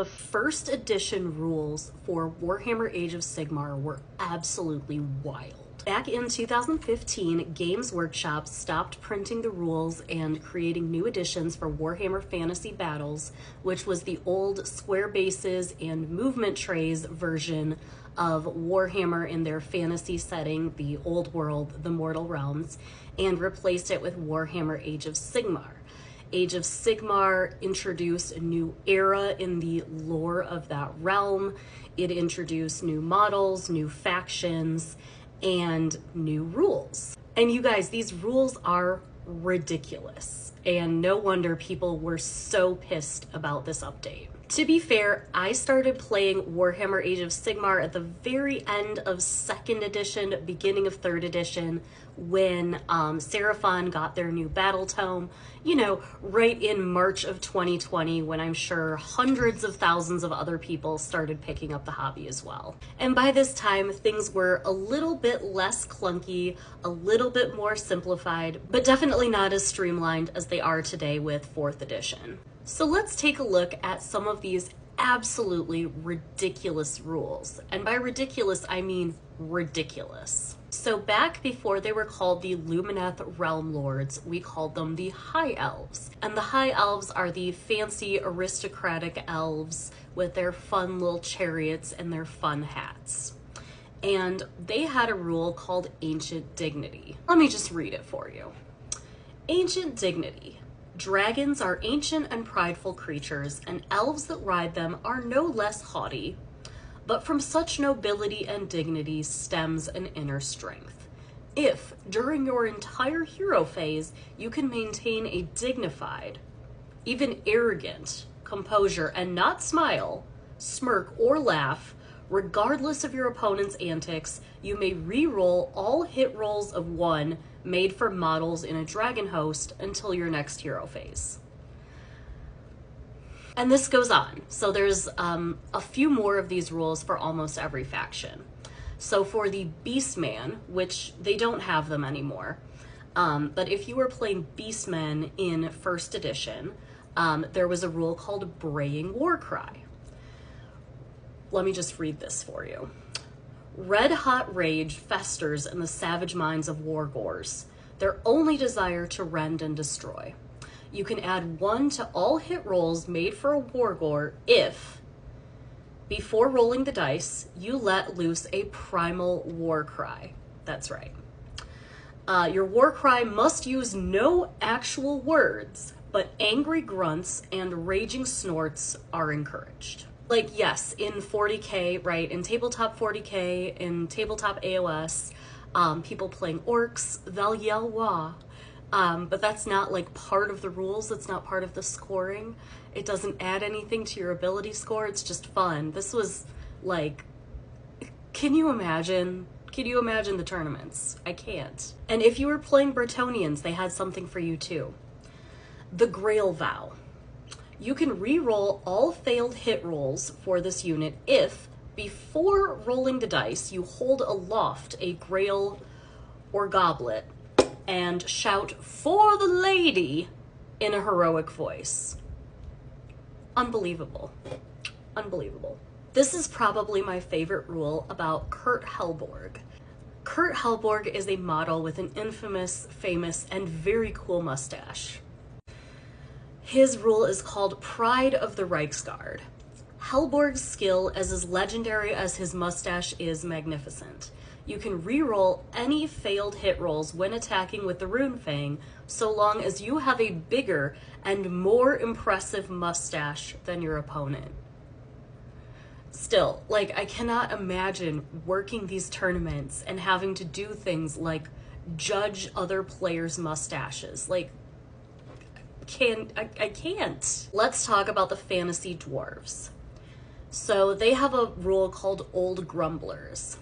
The first edition rules for Warhammer Age of Sigmar were absolutely wild. Back in 2015, Games Workshop stopped printing the rules and creating new editions for Warhammer Fantasy Battles, which was the old square bases and movement trays version of Warhammer in their fantasy setting, the old world, the Mortal Realms, and replaced it with Warhammer Age of Sigmar. Age of Sigmar introduced a new era in the lore of that realm. It introduced new models, new factions, and new rules. And you guys, these rules are ridiculous. And no wonder people were so pissed about this update. To be fair, I started playing Warhammer Age of Sigmar at the very end of 2nd edition, beginning of 3rd edition, when Seraphon got their new battle tome, you know, right in March of 2020, when I'm sure hundreds of thousands of other people started picking up the hobby as well. And by this time, things were a little bit less clunky, a little bit more simplified, but definitely not as streamlined as they are today with 4th edition. So let's take a look at some of these absolutely ridiculous rules. And by ridiculous, I mean ridiculous. So back before they were called the Lumineth Realm Lords, we called them the High Elves. And the High Elves are the fancy aristocratic elves with their fun little chariots and their fun hats. And they had a rule called Ancient Dignity. Let me just read it for you. Ancient Dignity. Dragons are ancient and prideful creatures, and elves that ride them are no less haughty. But from such nobility and dignity stems an inner strength. If, during your entire hero phase, you can maintain a dignified, even arrogant, composure and not smile, smirk, or laugh, regardless of your opponent's antics, you may re-roll all hit rolls of 1 made for models in a dragon host until your next hero phase. And this goes on. So there's a few more of these rules for almost every faction. So for the Beastman, which they don't have them anymore, but if you were playing Beastmen in 1st edition, there was a rule called Braying Warcry. Let me just read this for you. Red-hot rage festers in the savage minds of wargors, their only desire to rend and destroy. You can add 1 to all hit rolls made for a wargor if, before rolling the dice, you let loose a primal war cry. That's right. Your war cry must use no actual words, but angry grunts and raging snorts are encouraged. Like, yes, in 40K, right, in tabletop 40K, in tabletop AoS, people playing orcs, they'll yell wah. But that's not like part of the rules. That's not part of the scoring. It doesn't add anything to your ability score. It's just fun. This was like, can you imagine? Can you imagine the tournaments? I can't. And if you were playing Bretonians, they had something for you too. The Grail Vow. You can re-roll all failed hit rolls for this unit if, before rolling the dice, you hold aloft a grail or goblet and shout, "For the lady," in a heroic voice. Unbelievable. Unbelievable. This is probably my favorite rule about Kurt Helborg. Kurt Helborg is a model with an infamous, famous, and very cool mustache. His rule is called Pride of the Reiksguard. Helborg's skill is as legendary as his mustache is magnificent. You can re-roll any failed hit rolls when attacking with the Runefang, so long as you have a bigger and more impressive mustache than your opponent. Still, like, I cannot imagine working these tournaments and having to do things like judge other players' mustaches. Like, I can't. Let's talk about the fantasy dwarves. So they have a rule called Old Grumblers.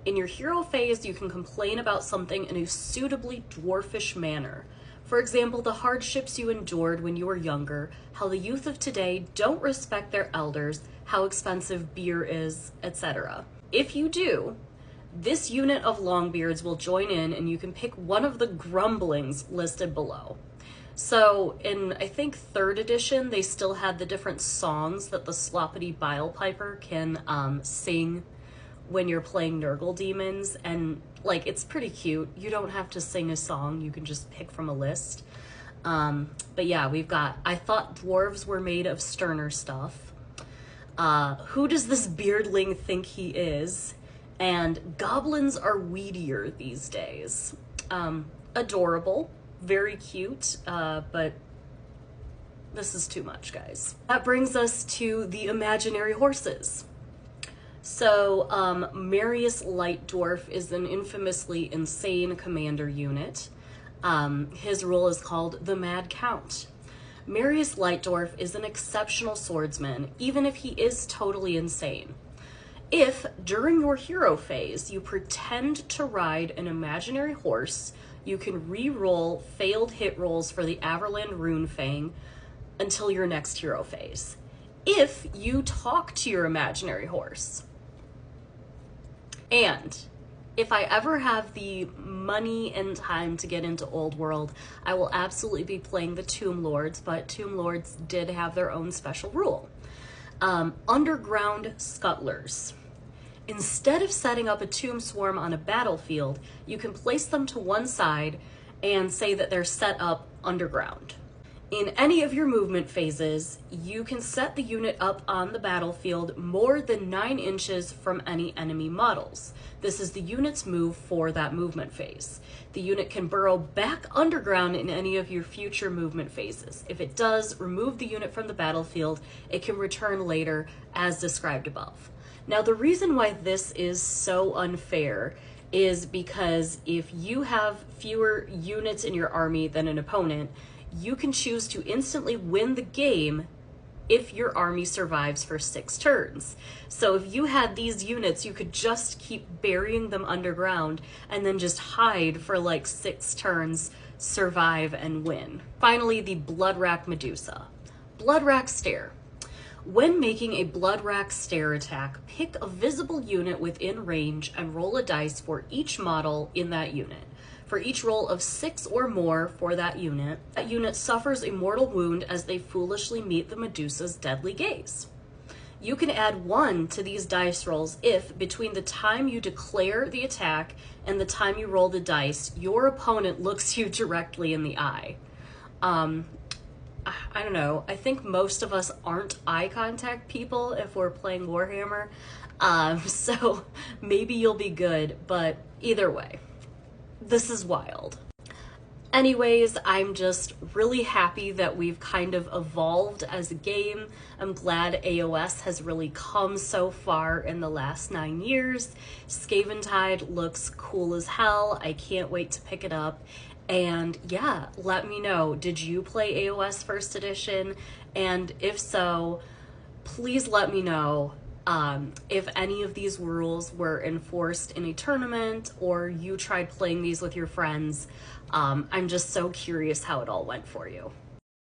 In your hero phase, you can complain about something in a suitably dwarfish manner. For example, the hardships you endured when you were younger, how the youth of today don't respect their elders, how expensive beer is, etc. If you do, this unit of Longbeards will join in and you can pick one of the grumblings listed below. So in, I think, 3rd edition, they still had the different songs that the Sloppity Bile Piper can sing when you're playing Nurgle demons, and like, it's pretty cute. You don't have to sing a song, you can just pick from a list. But yeah, we've got, I thought dwarves were made of sterner stuff. Who does this beardling think he is? And goblins are weedier these days. Adorable, very cute, but this is too much, guys. That brings us to the imaginary horses. So, Marius Light Dwarf is an infamously insane commander unit. His role is called the Mad Count. Marius Light Dwarf is an exceptional swordsman, even if he is totally insane. If, during your hero phase, you pretend to ride an imaginary horse, you can re-roll failed hit rolls for the Averland Runefang until your next hero phase. If you talk to your imaginary horse. And if I ever have the money and time to get into Old World, I will absolutely be playing the Tomb Lords, but Tomb Lords did have their own special rule. Underground Scuttlers. Instead of setting up a tomb swarm on a battlefield, you can place them to one side and say that they're set up underground. In any of your movement phases, you can set the unit up on the battlefield more than 9 inches from any enemy models. This is the unit's move for that movement phase. The unit can burrow back underground in any of your future movement phases. If it does, remove the unit from the battlefield. It can return later, as described above. Now, the reason why this is so unfair is because if you have fewer units in your army than an opponent, you can choose to instantly win the game if your army survives for 6 turns. So if you had these units, you could just keep burying them underground and then just hide for like 6 turns, survive, and win. Finally, the Bloodrack Medusa. Bloodrack Stare. When making a Bloodrack Stare attack, pick a visible unit within range and roll a dice for each model in that unit. For each roll of 6 or more for that unit suffers a mortal wound as they foolishly meet the Medusa's deadly gaze. You can add 1 to these dice rolls if, between the time you declare the attack and the time you roll the dice, your opponent looks you directly in the eye. I don't know, I think most of us aren't eye contact people if we're playing Warhammer, so maybe you'll be good, but either way. This is wild. Anyways, I'm just really happy that we've kind of evolved as a game. I'm glad AoS has really come so far in the last 9 years. Scaventide looks cool as hell. I can't wait to pick it up. And yeah, let me know, did you play AoS 1st edition? And if so, please let me know if any of these rules were enforced in a tournament or you tried playing these with your friends. I'm just so curious how it all went for you.